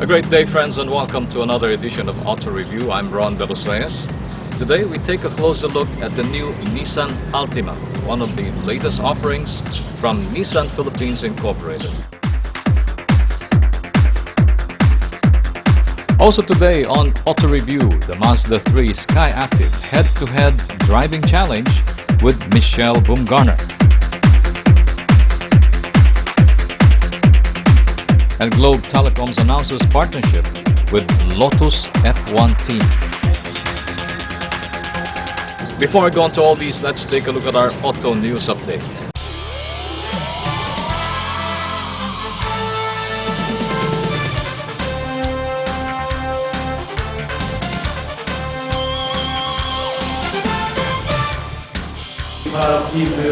A great day, friends, and welcome to another edition of Auto Review. I'm Ron De Los Reyes. Today we take a closer look at the new Nissan Altima, one of the latest offerings from Nissan Philippines Incorporated. Also today on Auto Review, the Mazda 3 Skyactiv head-to-head driving challenge with Michelle Bumgarner. And Globe Telecoms announces partnership with Lotus F1 team. Before we go on to all these, let's take a look at our auto news update.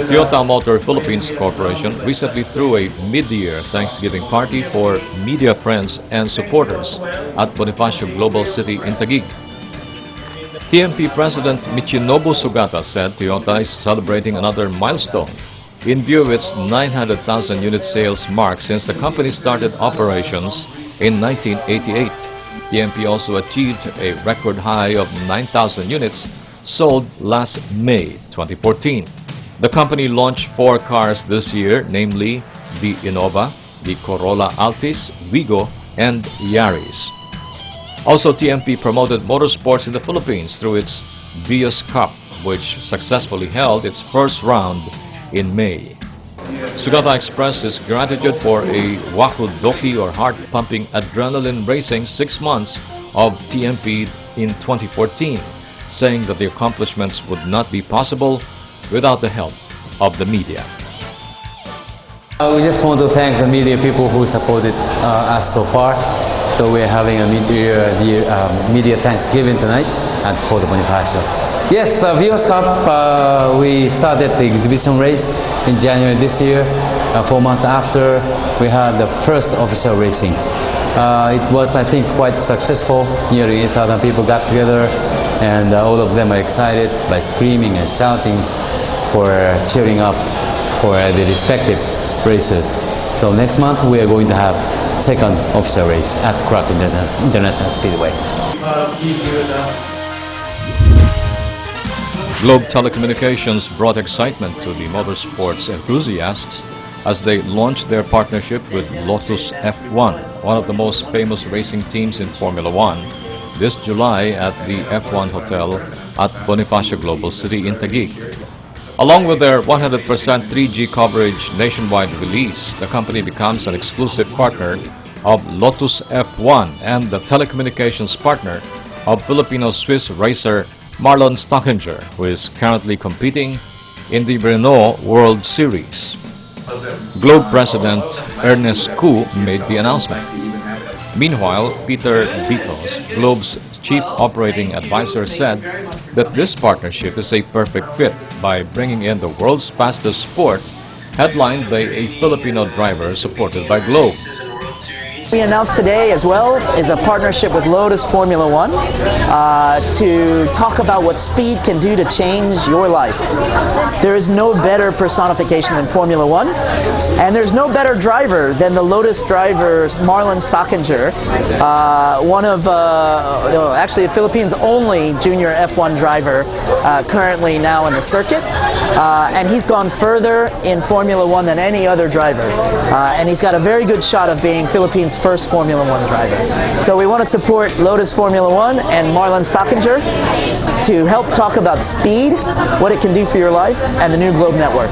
Toyota Motor Philippines Corporation recently threw a mid-year Thanksgiving party for media friends and supporters at Bonifacio Global City in Taguig. TMP President Michinobu Sugata said Toyota is celebrating another milestone in view of its 900,000 unit sales mark since the company started operations in 1988. TMP also achieved a record high of 9,000 units sold last May 2014. The company launched 4 cars this year, namely the Innova, the Corolla Altis, Wigo, and Yaris. Also, TMP promoted motorsports in the Philippines through its Vios Cup, which successfully held its first round in May. Sugata expressed his gratitude for a wakudoki or heart-pumping adrenaline racing 6 months of TMP in 2014, saying that the accomplishments would not be possible without the help of the media. We just want to thank the media people who supported us so far. So we're having a media Thanksgiving tonight at Port Bonifacio. Yes, Vios Cup, we started the exhibition race in January this year. 4 months after, we had the first official racing. It was, I think, quite successful. Nearly 8,000 people got together, and all of them are excited by screaming and shouting for cheering up for the respective racers. So next month we are going to have second official race at Krakow International Speedway. Globe Telecommunications brought excitement to the motorsports enthusiasts as they launched their partnership with Lotus F1, one of the most famous racing teams in Formula One, this July at the F1 Hotel at Bonifacio Global City in Taguig. Along with their 100% 3G coverage nationwide release, the company becomes an exclusive partner of Lotus F1 and the telecommunications partner of Filipino-Swiss racer Marlon Stockinger, who is currently competing in the Renault World Series. Globe President Ernest Cu made the announcement. Meanwhile, Peter Bitos, Globe's Chief Operating Advisor, said that this partnership is a perfect fit by bringing in the world's fastest sport, headlined by a Filipino driver supported by Globe. We announced today as well is a partnership with Lotus Formula One to talk about what speed can do to change your life. There is no better personification than Formula One, and there's no better driver than the Lotus driver Marlon Stockinger, actually the Philippines' only junior F1 driver currently now in the circuit, and he's gone further in Formula One than any other driver, and he's got a very good shot of being Philippines' first Formula One driver. So we want to support Lotus Formula One and Marlon Stockinger to help talk about speed, what it can do for your life, and the new Globe network.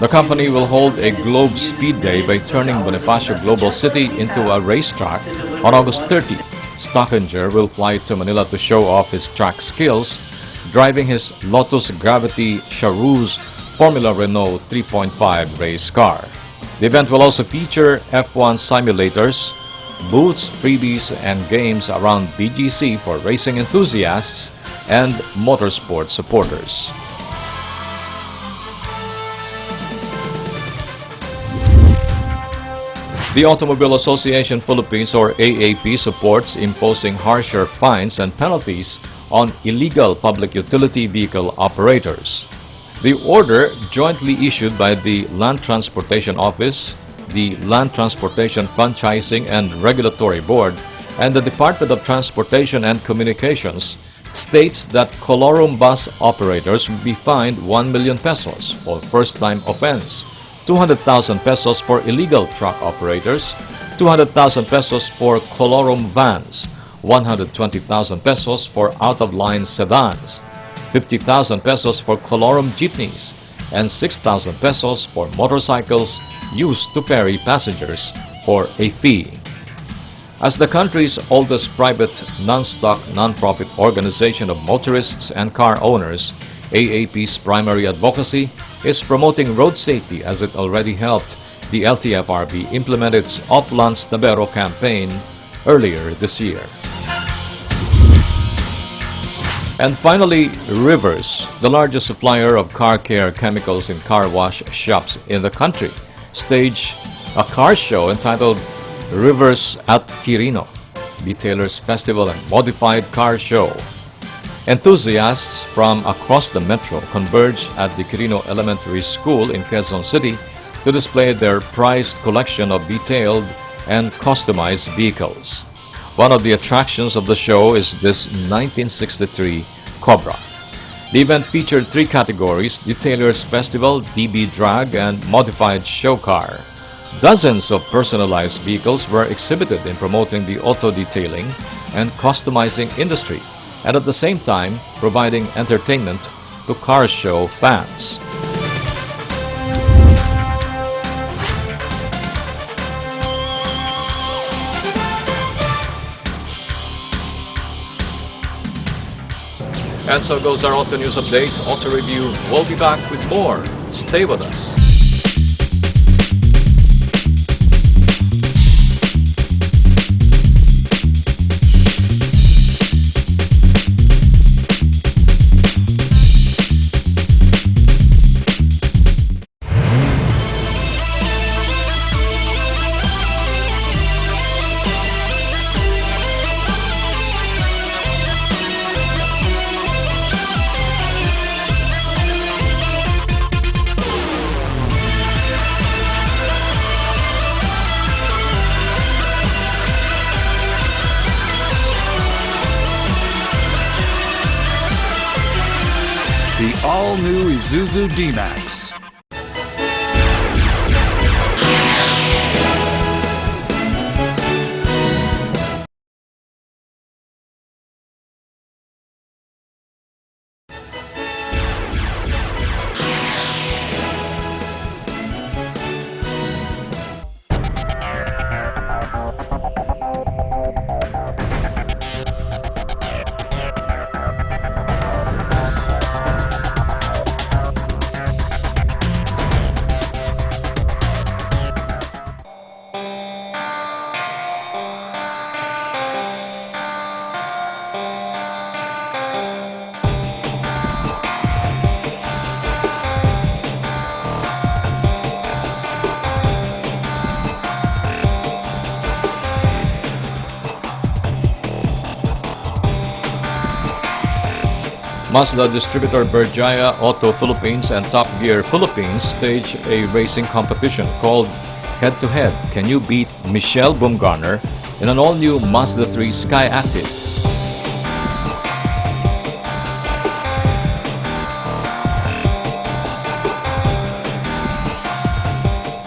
The company will hold a Globe Speed Day by turning Bonifacio Global City into a racetrack on August 30. Stockinger will fly to Manila to show off his track skills, driving his Lotus Gravity Charouz Formula Renault 3.5 race car. The event will also feature F1 simulators, booths, freebies, and games around BGC for racing enthusiasts and motorsport supporters. The Automobile Association Philippines, or AAP, supports imposing harsher fines and penalties on illegal public utility vehicle operators. The order, jointly issued by the Land Transportation Office, the Land Transportation Franchising and Regulatory Board, And the Department of Transportation and Communications states that colorum bus operators will be fined 1 million pesos for first-time offense, 200,000 pesos for illegal truck operators, 200,000 pesos for colorum vans, 120,000 pesos for out-of-line sedans, 50,000 pesos for colorum jeepneys, and 6,000 pesos for motorcycles used to ferry passengers for a fee. As the country's oldest private non-stock non-profit organization of motorists and car owners, AAP's primary advocacy is promoting road safety, as it already helped the LTFRB implement its Off Lance Tabero campaign earlier this year. And finally, Rivers, the largest supplier of car care chemicals in car wash shops in the country, staged a car show entitled Rivers at Quirino, Detailer's Festival and Modified Car Show. Enthusiasts from across the metro converged at the Quirino Elementary School in Quezon City to display their prized collection of detailed and customized vehicles. One of the attractions of the show is this 1963 Cobra. The event featured 3 categories: Detailer's Festival, DB Drag, and Modified Show Car. Dozens of personalized vehicles were exhibited in promoting the auto detailing and customizing industry, and at the same time providing entertainment to car show fans. And so goes our Auto News Update, Auto Review. We'll be back with more. Stay with us. The all-new Isuzu D-Max. Mazda distributor Berjaya Auto Philippines and Top Gear Philippines staged a racing competition called Head to Head. Can you beat Michelle Bumgarner in an all-new Mazda 3 Sky Active?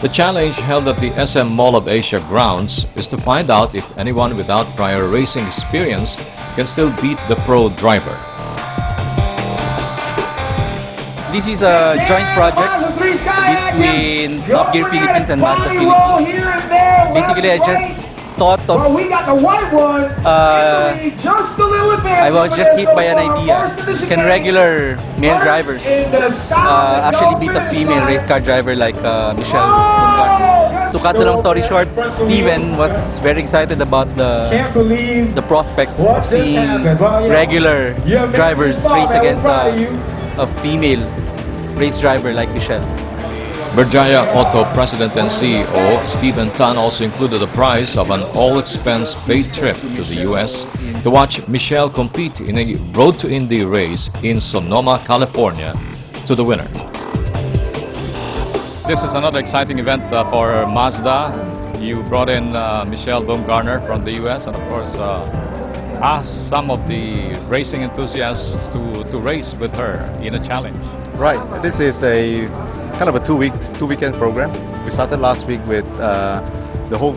The challenge, held at the SM Mall of Asia grounds, is to find out if anyone without prior racing experience can still beat the pro driver. This is a joint project between Top Gear Philippines and Mazda Philippines. Basically, I just thought of, I was just hit by an idea. Can regular male drivers actually beat a female race car driver like Michelle Bumgarner? To cut the long story short, Steven was very excited about the prospect of seeing regular drivers race against a female race driver like Michelle. Berjaya Auto President and CEO Stephen Tan also included the prize of an all-expense paid trip to the U.S. to watch Michelle compete in a Road to Indy race in Sonoma, California, to the winner. This is another exciting event for Mazda. You brought in Michelle Bumgarner from the U.S. and of course asked some of the racing enthusiasts to race with her in a challenge. Right. This is a kind of a two-weekend program. We started last week with the whole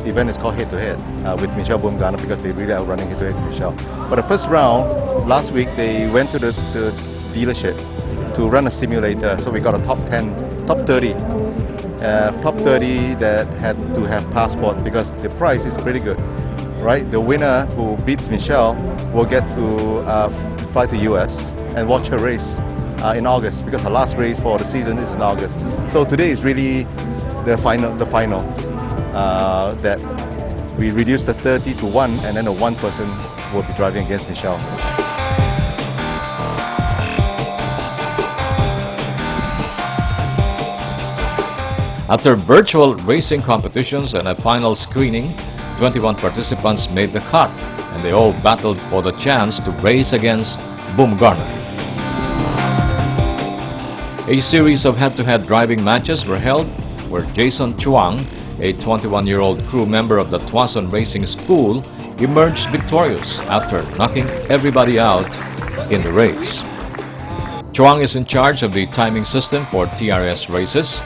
event is called Head to Head with Michelle Bumgarner because they really are running head to head with Michelle. But the first round last week they went to the dealership to run a simulator. So we got a top 30 that had to have passport because the price is pretty good. Right, the winner who beats Michelle will get to fly to US and watch her race in August because her last race for the season is in August. So today is really the finals that we reduced the 30 to 1 and then the one person will be driving against Michelle. After virtual racing competitions and a final screening, 21 participants made the cut, and they all battled for the chance to race against Bumgarner. A series of head-to-head driving matches were held where Jason Chuang, a 21-year-old crew member of the Tuason Racing School, emerged victorious after knocking everybody out in the race. Chuang is in charge of the timing system for TRS races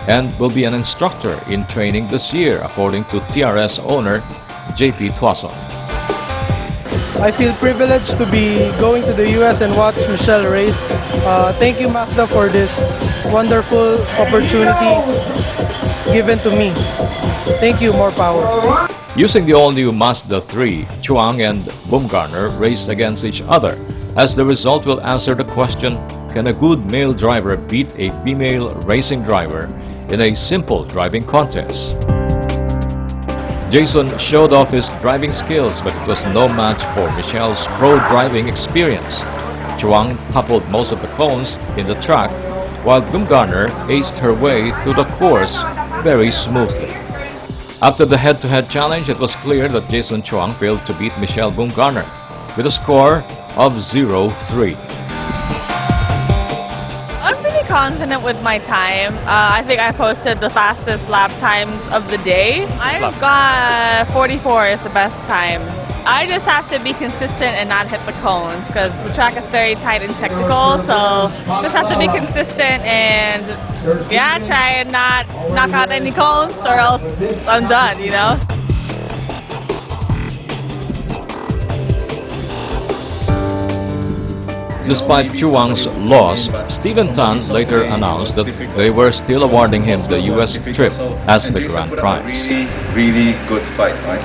and will be an instructor in training this year, according to TRS owner JP Tuason. I feel privileged to be going to the US and watch Michelle race. Thank you, Mazda, for this wonderful opportunity given to me. Thank you, more power. Using the all-new Mazda 3, Chuang and Bumgarner raced against each other, as the result will answer the question, can a good male driver beat a female racing driver in a simple driving contest? Jason showed off his driving skills, but it was no match for Michelle's pro driving experience. Chuang toppled most of the cones in the track, while Bumgarner aced her way through the course very smoothly. After the head-to-head challenge, it was clear that Jason Chuang failed to beat Michelle Bumgarner with a score of 0-3. Confident with my time. I think I posted the fastest lap times of the day. I've got 44 is the best time. I just have to be consistent and not hit the cones because the track is very tight and technical, so just have to be consistent and yeah, try and not knock out any cones or else I'm done, you know? Despite Chuang's loss, Stephen Tan later announced that they were still awarding him the US trip as the grand prize. Really good fight, right?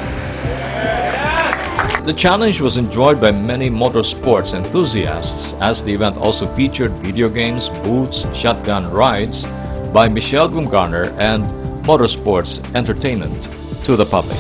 The challenge was enjoyed by many motorsports enthusiasts, as the event also featured video games, booths, shotgun rides by Michelle Bumgarner and motorsports entertainment to the public.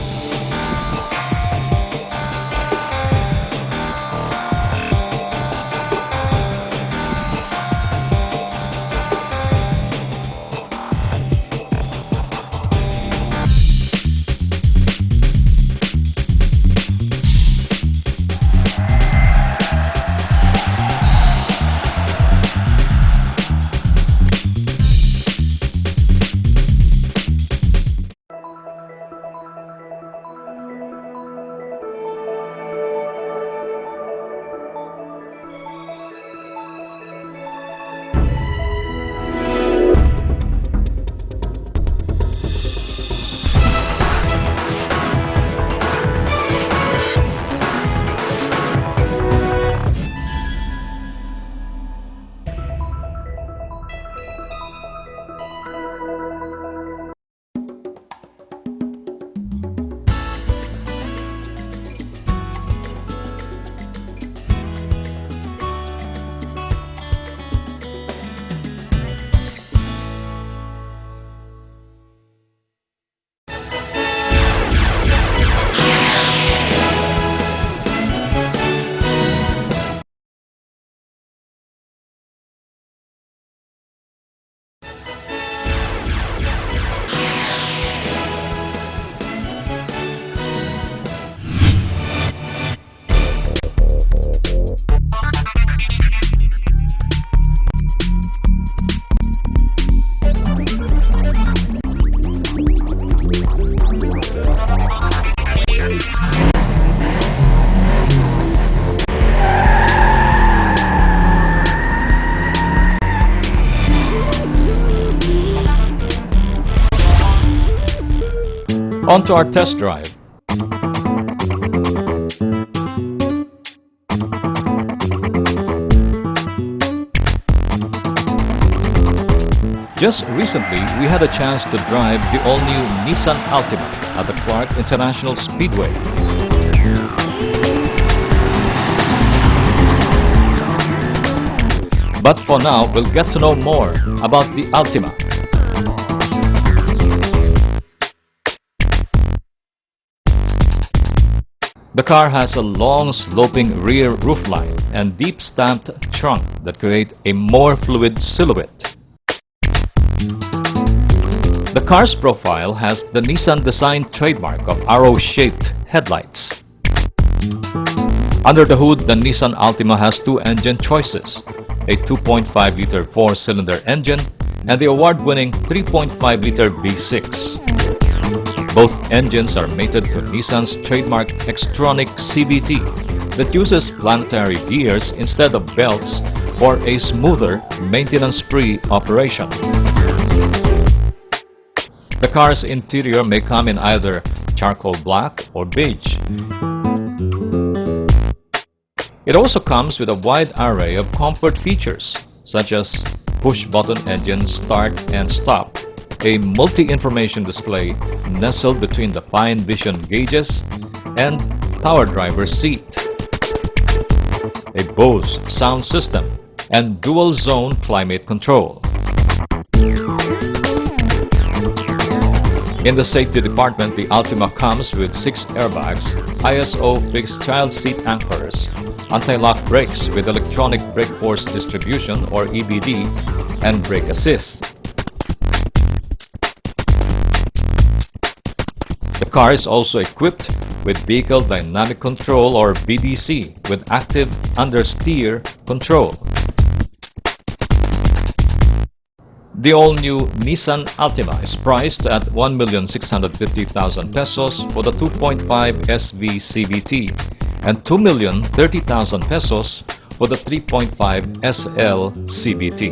On to our test drive. Just recently, we had a chance to drive the all-new Nissan Altima at the Clark International Speedway. But for now, we'll get to know more about the Altima. The car has a long sloping rear roofline and deep stamped trunk that create a more fluid silhouette. The car's profile has the Nissan design trademark of arrow-shaped headlights. Under the hood, the Nissan Altima has two engine choices, a 2.5-liter four-cylinder engine and the award-winning 3.5-liter V6. Both engines are mated to Nissan's trademark Xtronic CVT that uses planetary gears instead of belts for a smoother, maintenance-free operation. The car's interior may come in either charcoal black or beige. It also comes with a wide array of comfort features such as push-button engine start and stop, a multi-information display nestled between the fine vision gauges, and power driver seat, a Bose sound system, and dual-zone climate control. In the safety department, the Altima comes with 6 airbags, ISO fixed child seat anchors, anti-lock brakes with electronic brake force distribution or EBD, and brake assist. The car is also equipped with Vehicle Dynamic Control or VDC with active understeer control. The all-new Nissan Altima is priced at 1,650,000 pesos for the 2.5 SV CVT and 2,030,000 pesos for the 3.5 SL CVT.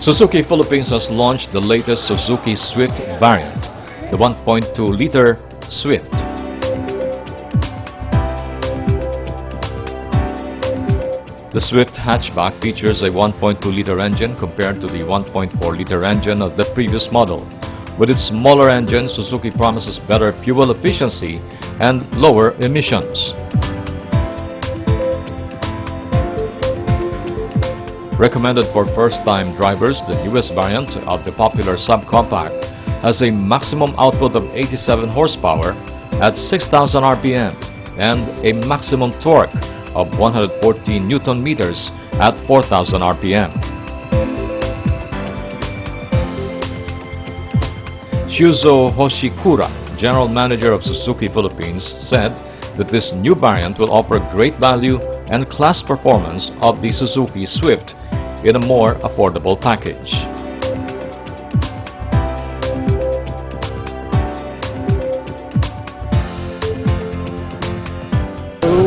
Suzuki Philippines has launched the latest Suzuki Swift variant, the 1.2-liter Swift. The Swift hatchback features a 1.2-liter engine compared to the 1.4-liter engine of the previous model. With its smaller engine, Suzuki promises better fuel efficiency and lower emissions. Recommended for first-time drivers, the newest variant of the popular subcompact has a maximum output of 87 horsepower at 6,000 RPM and a maximum torque of 114 Newton-meters at 4,000 RPM. Shuzo Hoshikura, General Manager of Suzuki Philippines, said that this new variant will offer great value and class performance of the Suzuki Swift in a more affordable package.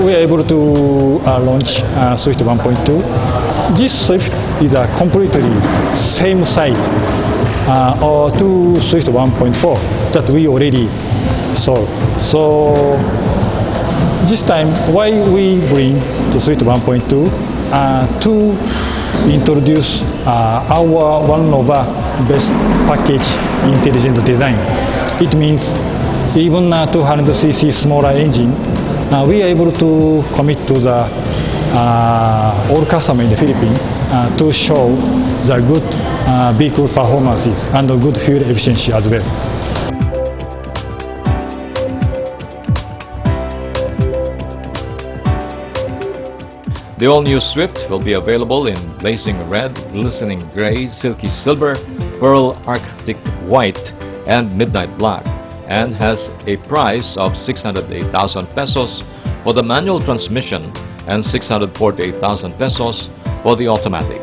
We are able to launch Swift 1.2. This Swift is a completely same size or to Swift 1.4 that we already sold. So this time, why we bring to Swift 1.2 to introduce our one of our best package intelligent design. It means even 200cc smaller engine, we are able to commit to the all customers in the Philippines to show the good vehicle performances and the good fuel efficiency as well. The all-new Swift will be available in blazing red, glistening gray, silky silver, pearl arctic white, and midnight black, and has a price of 608,000 pesos for the manual transmission and 648,000 pesos for the automatic.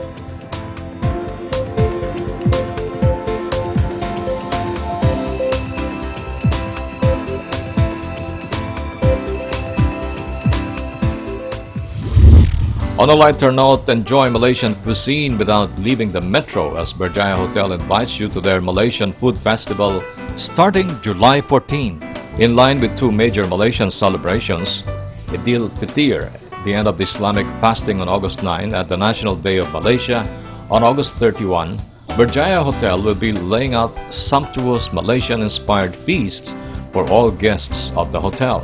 On a lighter note, enjoy Malaysian cuisine without leaving the metro as Berjaya Hotel invites you to their Malaysian Food Festival starting July 14. In line with two major Malaysian celebrations, Idul Fitr, the end of the Islamic fasting on August 9, at the National Day of Malaysia on August 31, Berjaya Hotel will be laying out sumptuous Malaysian-inspired feasts for all guests of the hotel.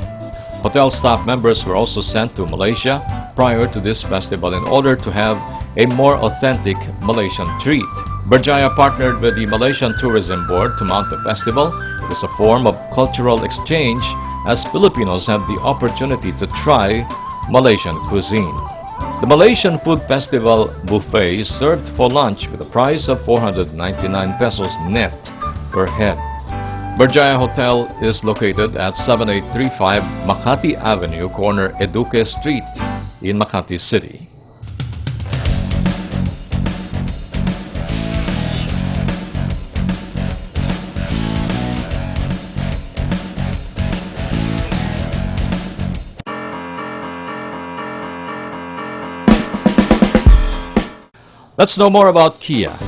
Hotel staff members were also sent to Malaysia prior to this festival in order to have a more authentic Malaysian treat. Berjaya partnered with the Malaysian Tourism Board to mount the festival. It is a form of cultural exchange as Filipinos have the opportunity to try Malaysian cuisine. The Malaysian Food Festival buffet is served for lunch with a price of 499 pesos net per head. Berjaya Hotel is located at 7835 Makati Avenue, corner Eduque Street in Makati City. Let's know more about Kia.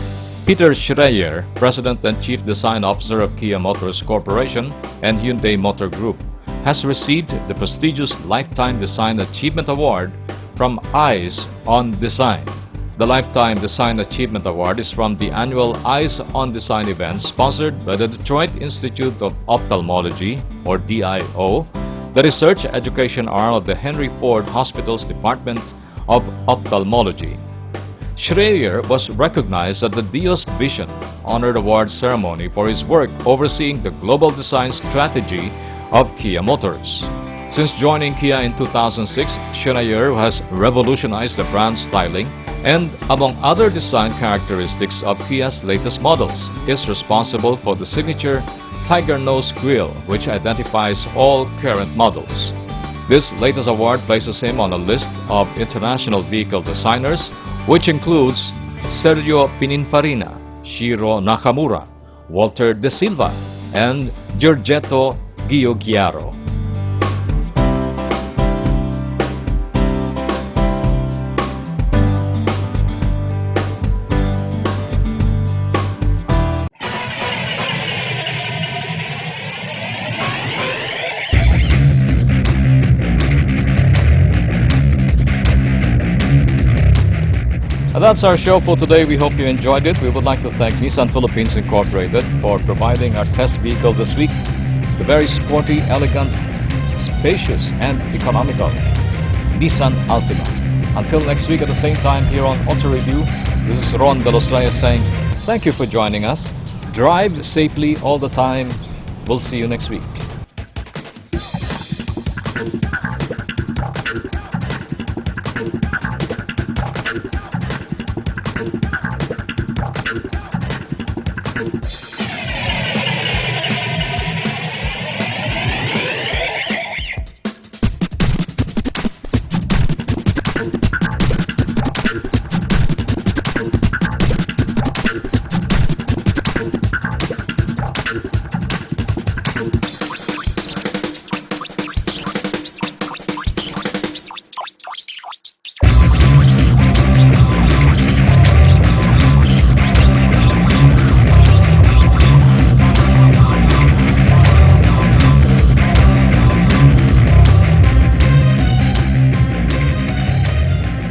Peter Schreier, President and Chief Design Officer of Kia Motors Corporation and Hyundai Motor Group, has received the prestigious Lifetime Design Achievement Award from Eyes on Design. The Lifetime Design Achievement Award is from the annual Eyes on Design event sponsored by the Detroit Institute of Ophthalmology, or DIO, the research education arm of the Henry Ford Hospital's Department of Ophthalmology. Schreier was recognized at the Dios Vision Honored Award ceremony for his work overseeing the global design strategy of Kia Motors. Since joining Kia in 2006, Schreier has revolutionized the brand styling and, among other design characteristics of Kia's latest models, is responsible for the signature Tiger Nose Grille, which identifies all current models. This latest award places him on a list of international vehicle designers, which includes Sergio Pininfarina, Shiro Nakamura, Walter De Silva, and Giorgetto Giugiaro. That's our show for today. We hope you enjoyed it. We would like to thank Nissan Philippines Incorporated for providing our test vehicle this week, the very sporty, elegant, spacious, and economical Nissan Altima. Until next week at the same time here on Auto Review, this is Ron De Los Reyes saying thank you for joining us. Drive safely all the time. We'll see you next week.